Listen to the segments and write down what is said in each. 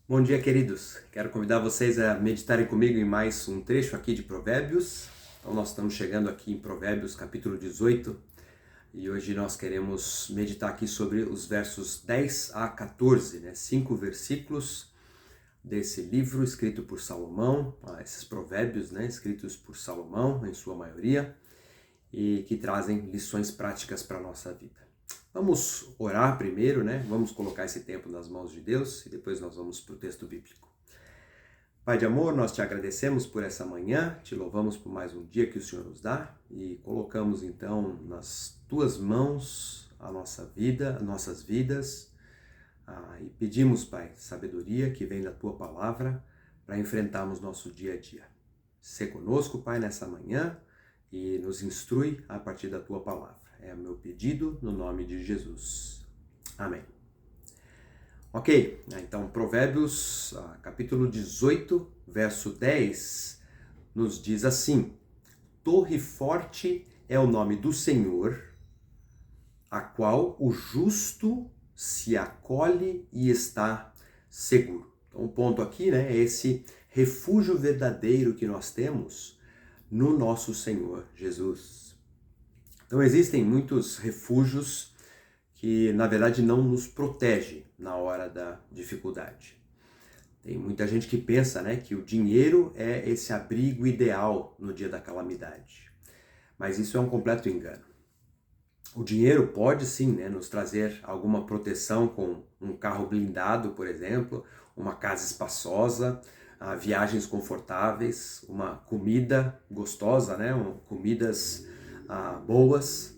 Bom dia, queridos. Quero convidar vocês a meditarem comigo em mais um trecho aqui de Provérbios. Então, nós estamos chegando aqui em Provérbios, capítulo 18, e hoje nós queremos meditar aqui sobre os versos 10 a 14, né? 5 versículos desse livro escrito por Salomão, esses provérbios, né? Escritos por Salomão, em sua maioria, e que trazem lições práticas para a nossa vida. Vamos orar primeiro, né? Vamos colocar esse tempo nas mãos de Deus e depois nós vamos para o texto bíblico. Pai de amor, nós te agradecemos por essa manhã, te louvamos por mais um dia que o Senhor nos dá e colocamos então nas tuas mãos a nossa vida, as nossas vidas, e pedimos, Pai, sabedoria que vem da tua palavra para enfrentarmos nosso dia a dia. Sê conosco, Pai, nessa manhã e nos instrui a partir da tua palavra. É o meu pedido no nome de Jesus. Amém. Ok, então Provérbios, capítulo 18, verso 10, nos diz assim: Torre forte é o nome do Senhor, a qual o justo se acolhe e está seguro. Então o ponto aqui, né, é esse refúgio verdadeiro que nós temos no nosso Senhor Jesus. Então existem muitos refúgios que na verdade não nos protegem na hora da dificuldade. Tem muita gente que pensa, né, que o dinheiro é esse abrigo ideal no dia da calamidade. Mas isso é um completo engano. O dinheiro pode sim, né, nos trazer alguma proteção com um carro blindado, por exemplo, uma casa espaçosa, viagens confortáveis, uma comida gostosa, né, comidas boas,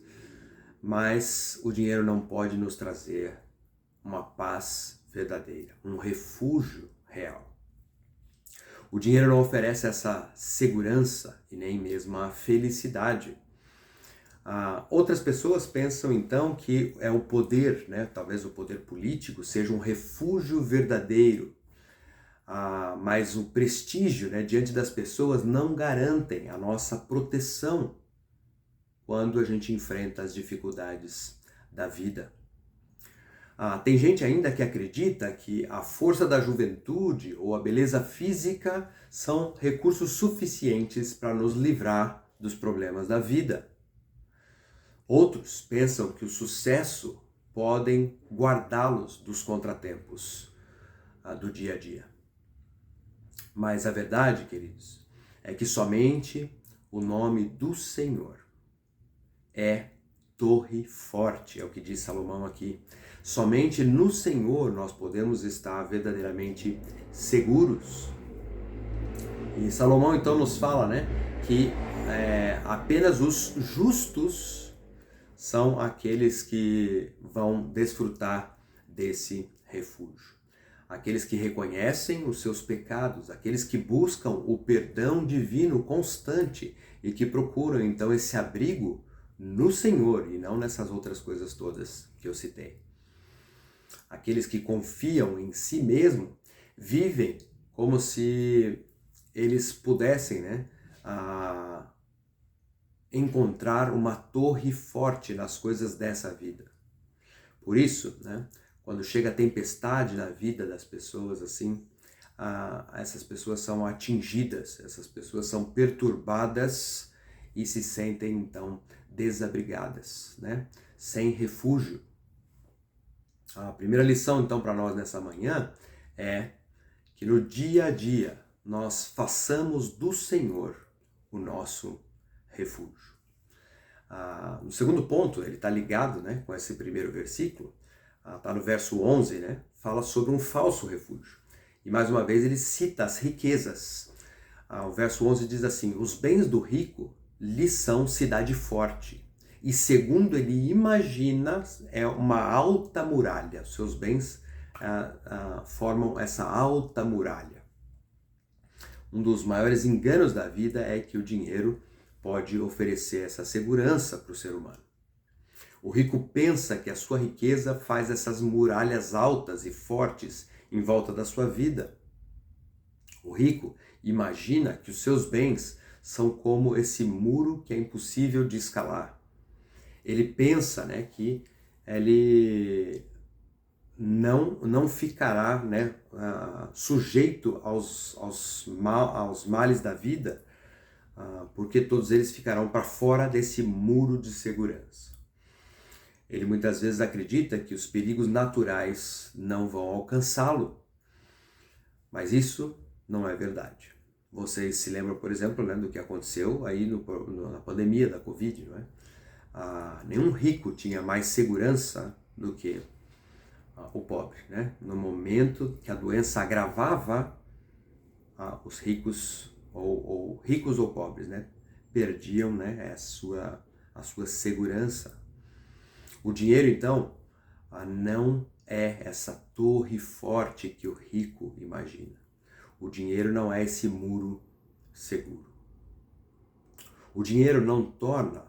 mas o dinheiro não pode nos trazer uma paz verdadeira, um refúgio real. O dinheiro não oferece essa segurança e nem mesmo a felicidade. Outras pessoas pensam então que é o poder, né? Talvez o poder político seja um refúgio verdadeiro, mas o prestígio, né, diante das pessoas não garantem a nossa proteção quando a gente enfrenta as dificuldades da vida. Tem gente ainda que acredita que a força da juventude ou a beleza física são recursos suficientes para nos livrar dos problemas da vida. Outros pensam que o sucesso podem guardá-los dos contratempos do dia a dia. Mas a verdade, queridos, é que somente o nome do Senhor é torre forte, é o que diz Salomão aqui. Somente no Senhor nós podemos estar verdadeiramente seguros. E Salomão então nos fala, né, que apenas os justos são aqueles que vão desfrutar desse refúgio. Aqueles que reconhecem os seus pecados, aqueles que buscam o perdão divino constante e que procuram então esse abrigo no Senhor e não nessas outras coisas todas que eu citei. Aqueles que confiam em si mesmo vivem como se eles pudessem, né, encontrar uma torre forte nas coisas dessa vida. Por isso, né, quando chega a tempestade na vida das pessoas, assim, essas pessoas são atingidas, essas pessoas são perturbadas e se sentem, então, desabrigadas, né, sem refúgio. A primeira lição, então, para nós nessa manhã é que no dia a dia nós façamos do Senhor o nosso refúgio. No segundo ponto, ele está ligado, né, com esse primeiro versículo, está no verso 11, né, fala sobre um falso refúgio. E mais uma vez ele cita as riquezas. O verso 11 diz assim: os bens do rico lhe são cidade forte, e segundo ele imagina, é uma alta muralha. Os seus bens formam essa alta muralha. Um dos maiores enganos da vida é que o dinheiro pode oferecer essa segurança para o ser humano. O rico pensa que a sua riqueza faz essas muralhas altas e fortes em volta da sua vida. O rico imagina que os seus bens são como esse muro que é impossível de escalar. Ele pensa, né, que ele não ficará, né, sujeito aos males da vida, porque todos eles ficarão para fora desse muro de segurança. Ele muitas vezes acredita que os perigos naturais não vão alcançá-lo, mas isso não é verdade. Vocês se lembram, por exemplo, né, do que aconteceu aí na pandemia da Covid, não é? Nenhum rico tinha mais segurança do que o pobre, né? No momento que a doença agravava, os ricos, ou ricos ou pobres, né, perdiam, né, a sua segurança. O dinheiro, então, não é essa torre forte que o rico imagina. O dinheiro não é esse muro seguro. O dinheiro não torna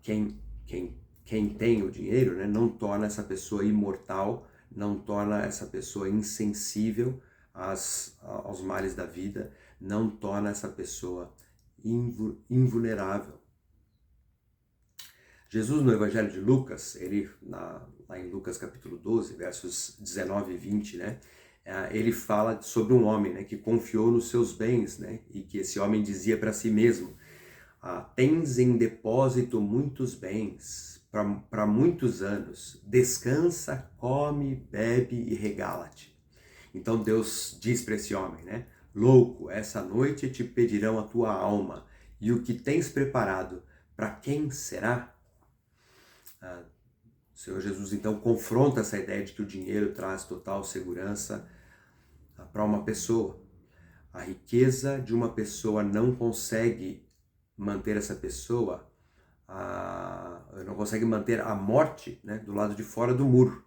quem tem o dinheiro, né, não torna essa pessoa imortal, não torna essa pessoa insensível aos males da vida, não torna essa pessoa invulnerável. Jesus, no Evangelho de Lucas, lá em Lucas capítulo 12, versos 19 e 20, né, ele fala sobre um homem, né, que confiou nos seus bens, né, e que esse homem dizia para si mesmo: tens em depósito muitos bens para muitos anos, descansa, come, bebe e regala-te. Então Deus diz para esse homem, né, louco, essa noite te pedirão a tua alma, e o que tens preparado, para quem será? O Senhor Jesus então confronta essa ideia de que o dinheiro traz total segurança para uma pessoa. A riqueza de uma pessoa não consegue manter essa pessoa, não consegue manter a morte, né, do lado de fora do muro.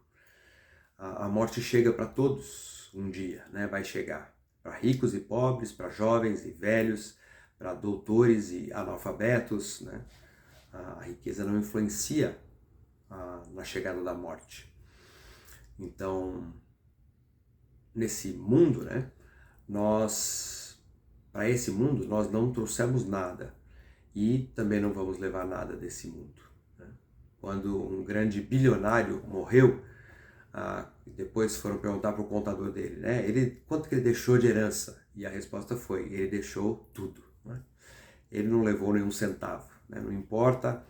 A morte chega para todos um dia, né, vai chegar. Para ricos e pobres, para jovens e velhos, para doutores e analfabetos, né? A riqueza não influencia na chegada da morte. Então, nesse mundo, né, para esse mundo, nós não trouxemos nada e também não vamos levar nada desse mundo, né? Quando um grande bilionário morreu, depois foram perguntar para o contador dele, né, quanto que ele deixou de herança? E a resposta foi: ele deixou tudo, né? Ele não levou nenhum centavo, né? Não importa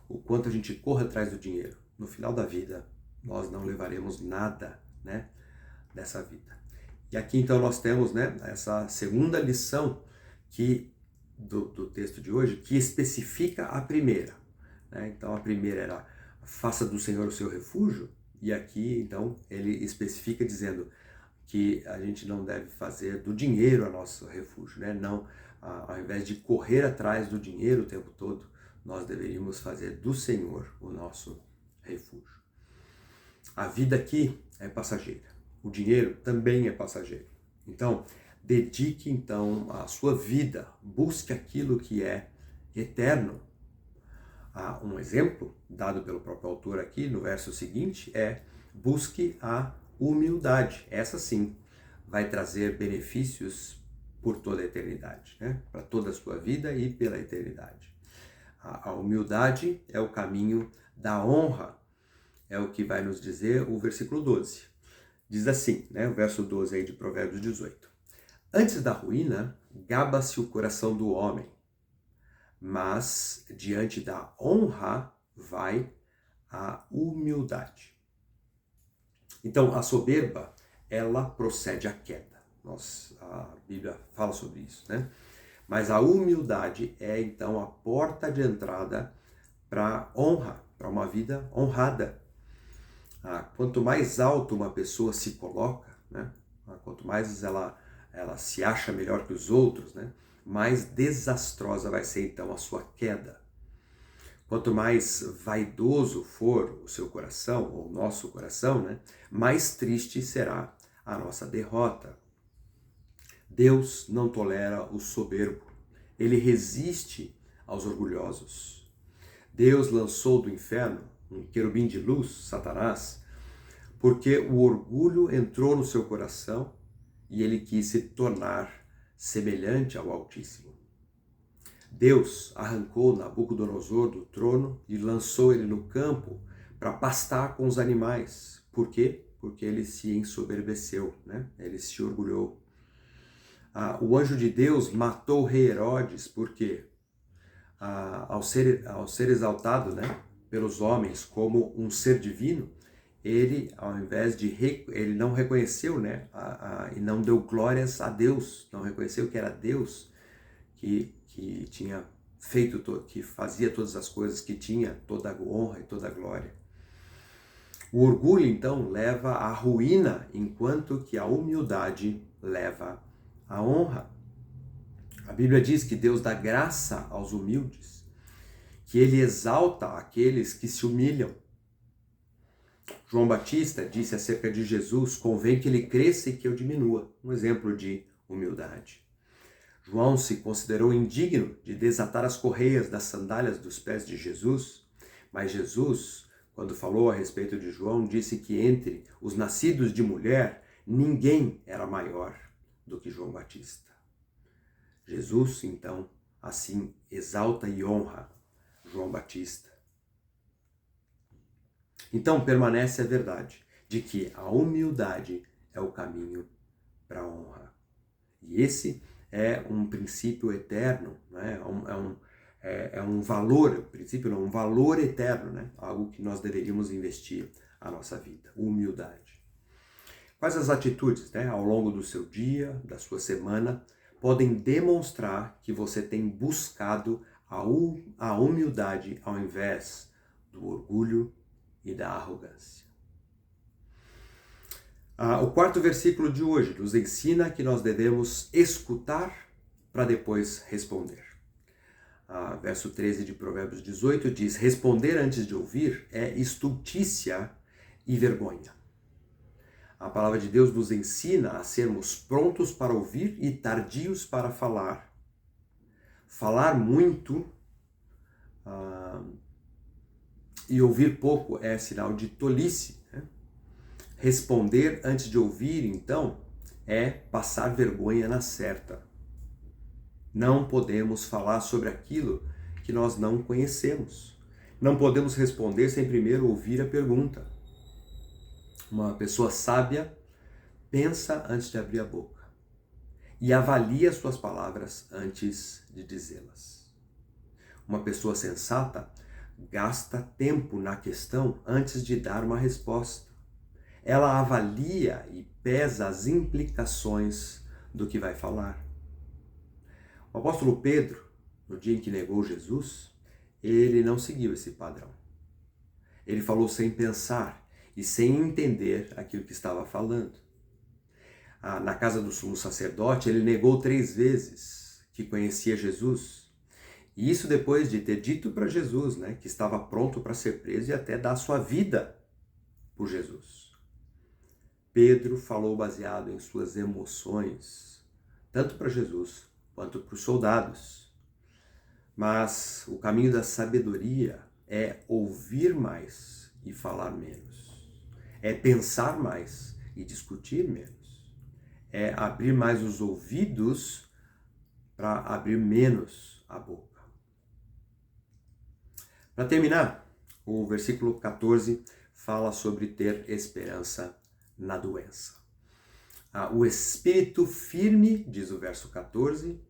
o quanto a gente corra atrás do dinheiro, no final da vida nós não levaremos nada, né, dessa vida. E aqui então nós temos, né, essa segunda lição do texto de hoje, que especifica a primeira, né? Então a primeira era: faça do Senhor o seu refúgio, e aqui então ele especifica dizendo que a gente não deve fazer do dinheiro a nosso refúgio, né? Não, ao invés de correr atrás do dinheiro o tempo todo, nós deveríamos fazer do Senhor o nosso refúgio. A vida aqui é passageira, o dinheiro também é passageiro. Então, dedique então a sua vida, busque aquilo que é eterno. Um exemplo dado pelo próprio autor aqui no verso seguinte é: busque a humildade. Essa sim vai trazer benefícios por toda a eternidade, né? Para toda a sua vida e pela eternidade. A humildade é o caminho da honra, é o que vai nos dizer o versículo 12. Diz assim, né, o verso 12 aí de Provérbios 18. Antes da ruína, gaba-se o coração do homem, mas diante da honra vai a humildade. Então, a soberba, ela procede à queda. A Bíblia fala sobre isso, né? Mas a humildade é, então, a porta de entrada para honra, para uma vida honrada. Quanto mais alto uma pessoa se coloca, né? Quanto mais ela se acha melhor que os outros, né, mais desastrosa vai ser, então, a sua queda. Quanto mais vaidoso for o seu coração, ou o nosso coração, né, mais triste será a nossa derrota. Deus não tolera o soberbo, ele resiste aos orgulhosos. Deus lançou do inferno um querubim de luz, Satanás, porque o orgulho entrou no seu coração e ele quis se tornar semelhante ao Altíssimo. Deus arrancou Nabucodonosor do trono e lançou ele no campo para pastar com os animais, Por quê? Porque ele se ensoberbeceu, né? Ele se orgulhou. O anjo de Deus matou o rei Herodes porque, ao ser exaltado, né, pelos homens como um ser divino, ele, ao invés de ele não reconheceu, né, e não deu glórias a Deus, não reconheceu que era Deus que tinha feito, que fazia todas as coisas, que tinha toda a honra e toda a glória. O orgulho, então, leva à ruína, enquanto que a humildade leva à honra. A Bíblia diz que Deus dá graça aos humildes, que ele exalta aqueles que se humilham. João Batista disse acerca de Jesus: convém que ele cresça e que eu diminua. Um exemplo de humildade. João se considerou indigno de desatar as correias das sandálias dos pés de Jesus, mas Jesus, quando falou a respeito de João, disse que entre os nascidos de mulher, ninguém era maior do que João Batista. Jesus, então, assim exalta e honra João Batista. Então permanece a verdade de que a humildade é o caminho para a honra. E esse é um princípio eterno, né? É um valor, princípio não, um valor eterno, né? Algo que nós deveríamos investir a nossa vida, humildade. Quais as atitudes, né, ao longo do seu dia, da sua semana, podem demonstrar que você tem buscado a humildade ao invés do orgulho e da arrogância? O quarto versículo de hoje nos ensina que nós devemos escutar para depois responder. Verso 13 de Provérbios 18 diz: responder antes de ouvir é estultícia e vergonha. A palavra de Deus nos ensina a sermos prontos para ouvir e tardios para falar. Falar muito e ouvir pouco é sinal de tolice, né? Responder antes de ouvir, então, é passar vergonha na certa. Não podemos falar sobre aquilo que nós não conhecemos. Não podemos responder sem primeiro ouvir a pergunta. Uma pessoa sábia pensa antes de abrir a boca e avalia suas palavras antes de dizê-las. Uma pessoa sensata gasta tempo na questão antes de dar uma resposta. Ela avalia e pesa as implicações do que vai falar. O apóstolo Pedro, no dia em que negou Jesus, ele não seguiu esse padrão. Ele falou sem pensar e sem entender aquilo que estava falando. Na casa do sumo sacerdote, ele negou 3 vezes que conhecia Jesus. E isso depois de ter dito para Jesus, né, que estava pronto para ser preso e até dar sua vida por Jesus. Pedro falou baseado em suas emoções, tanto para Jesus quanto para os soldados. Mas o caminho da sabedoria é ouvir mais e falar menos. É pensar mais e discutir menos. É abrir mais os ouvidos para abrir menos a boca. Para terminar, o versículo 14 fala sobre ter esperança na doença. O espírito firme, diz o verso 14,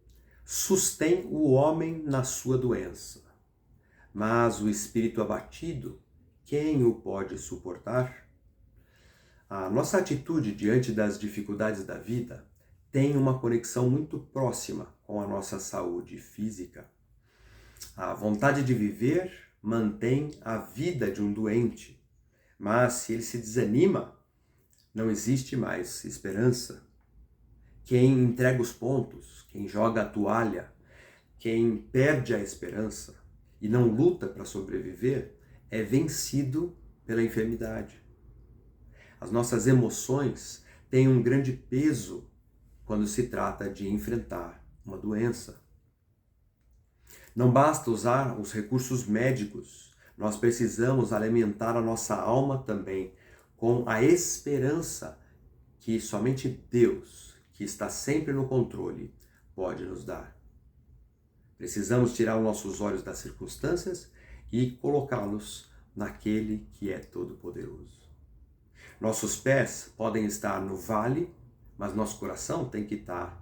sustém o homem na sua doença, mas o espírito abatido, quem o pode suportar? A nossa atitude diante das dificuldades da vida tem uma conexão muito próxima com a nossa saúde física. A vontade de viver mantém a vida de um doente, mas se ele se desanima, não existe mais esperança. Quem entrega os pontos, quem joga a toalha, quem perde a esperança e não luta para sobreviver, é vencido pela enfermidade. As nossas emoções têm um grande peso quando se trata de enfrentar uma doença. Não basta usar os recursos médicos, nós precisamos alimentar a nossa alma também com a esperança que somente Deus, que está sempre no controle, pode nos dar. Precisamos tirar os nossos olhos das circunstâncias e colocá-los naquele que é todo-poderoso. Nossos pés podem estar no vale, mas nosso coração tem que estar,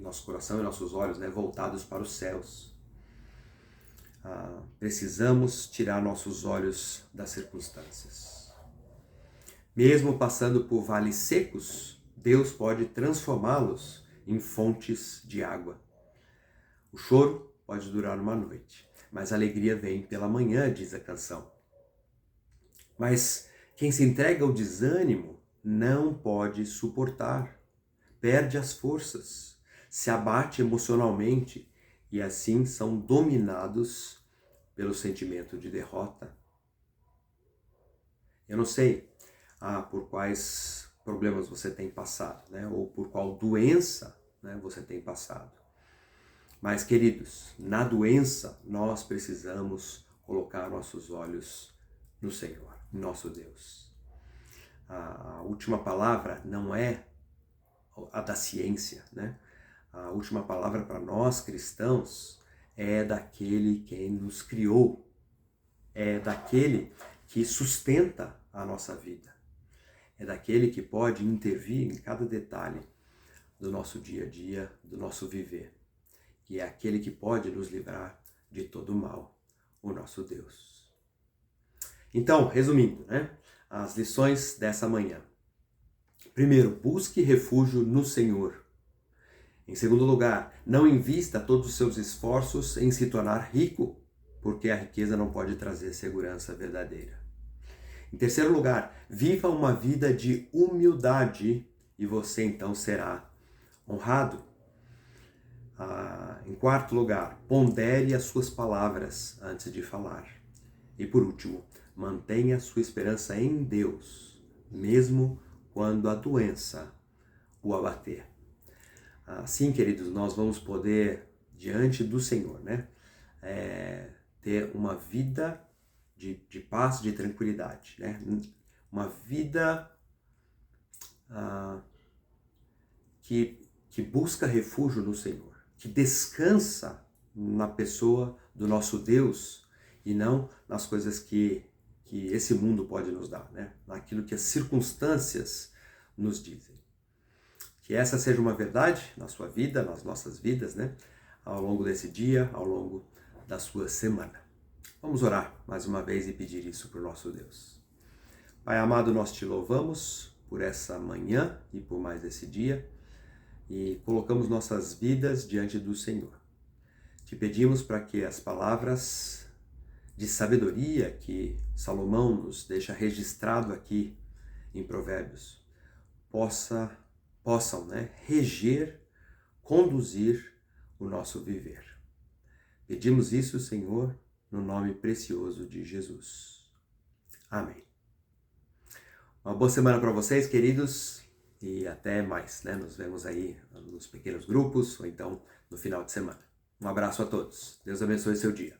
nosso coração e nossos olhos, né, voltados para os céus. Precisamos tirar nossos olhos das circunstâncias. Mesmo passando por vales secos, Deus pode transformá-los em fontes de água. O choro pode durar uma noite, mas a alegria vem pela manhã, diz a canção. Mas quem se entrega ao desânimo não pode suportar, perde as forças, se abate emocionalmente e assim são dominados pelo sentimento de derrota. Eu não sei por quais problemas você tem passado, né? Ou por qual doença, né, você tem passado. Mas, queridos, na doença nós precisamos colocar nossos olhos no Senhor, nosso Deus. A última palavra não é a da ciência, né? A última palavra para nós cristãos é daquele que nos criou, é daquele que sustenta a nossa vida, é daquele que pode intervir em cada detalhe do nosso dia a dia, do nosso viver, e é aquele que pode nos livrar de todo mal, o nosso Deus. Então, resumindo, né, as lições dessa manhã. Primeiro, busque refúgio no Senhor. Em segundo lugar, não invista todos os seus esforços em se tornar rico, porque a riqueza não pode trazer segurança verdadeira. Em terceiro lugar, viva uma vida de humildade e você então será honrado. Em quarto lugar, pondere as suas palavras antes de falar. E por último, mantenha a sua esperança em Deus, mesmo quando a doença o abater. Assim, queridos, nós vamos poder, diante do Senhor, né, ter uma vida de paz, de tranquilidade, né? Uma vida que busca refúgio no Senhor, que descansa na pessoa do nosso Deus e não nas coisas que esse mundo pode nos dar, né? Naquilo que as circunstâncias nos dizem. Que essa seja uma verdade na sua vida, nas nossas vidas, né? Ao longo desse dia, ao longo da sua semana. Vamos orar mais uma vez e pedir isso para o nosso Deus. Pai amado, nós te louvamos por essa manhã e por mais esse dia e colocamos nossas vidas diante do Senhor. Te pedimos para que as palavras de sabedoria que Salomão nos deixa registrado aqui em Provérbios possam, né, reger, conduzir o nosso viver. Pedimos isso, Senhor, no nome precioso de Jesus. Amém. Uma boa semana para vocês, queridos, e até mais, né? Nos vemos aí nos pequenos grupos ou então no final de semana. Um abraço a todos. Deus abençoe seu dia.